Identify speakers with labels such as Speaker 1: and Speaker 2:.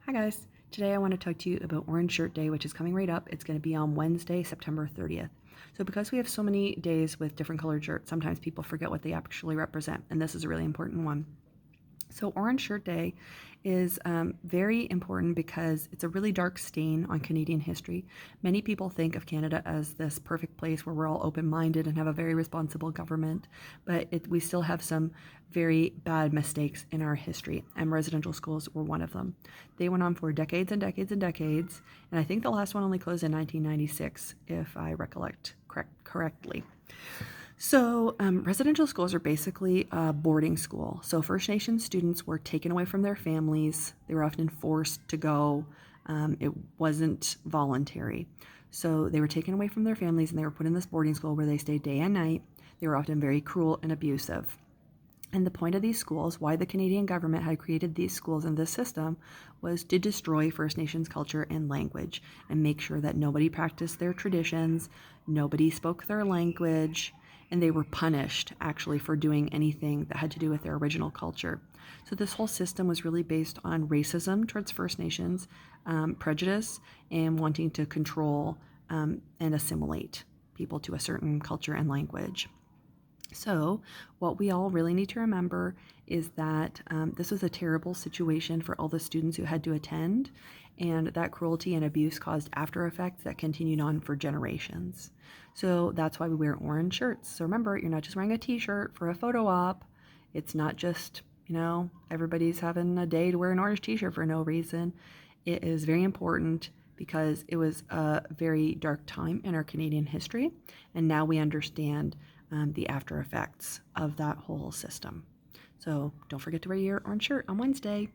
Speaker 1: Hi guys, today I want to talk to you about Orange Shirt Day, which is coming right up. It's going to be on Wednesday, September 30th. So because we have so many days with different colored shirts, sometimes people forget what they actually represent, and this is a really important one. So Orange Shirt Day is very important because it's a really dark stain on Canadian history. Many people think of Canada as this perfect place where we're all open-minded and have a very responsible government, but we still have some very bad mistakes in our history, and residential schools were one of them. They went on for decades and decades and decades, and I think the last one only closed in 1996, if I recollect correctly. So, residential schools are basically a boarding school. So, First Nations students were taken away from their families. They were often forced to go. It wasn't voluntary. So, they were taken away from their families and they were put in this boarding school where they stayed day and night. They were often very cruel and abusive. And the point of these schools, why the Canadian government had created these schools and this system, was to destroy First Nations culture and language and make sure that nobody practiced their traditions, nobody spoke their language, and they were punished actually for doing anything that had to do with their original culture. So this whole system was really based on racism towards First Nations, prejudice, and wanting to control and assimilate people to a certain culture and language. So, what we all really need to remember is that this was a terrible situation for all the students who had to attend, and that cruelty and abuse caused after effects that continued on for generations. So, that's why we wear orange shirts. So, remember, you're not just wearing a t shirt for a photo op, it's not just, everybody's having a day to wear an orange t shirt for no reason. It is very important because it was a very dark time in our Canadian history, and now we understand the after effects of that whole system. So don't forget to wear your orange shirt on Wednesday.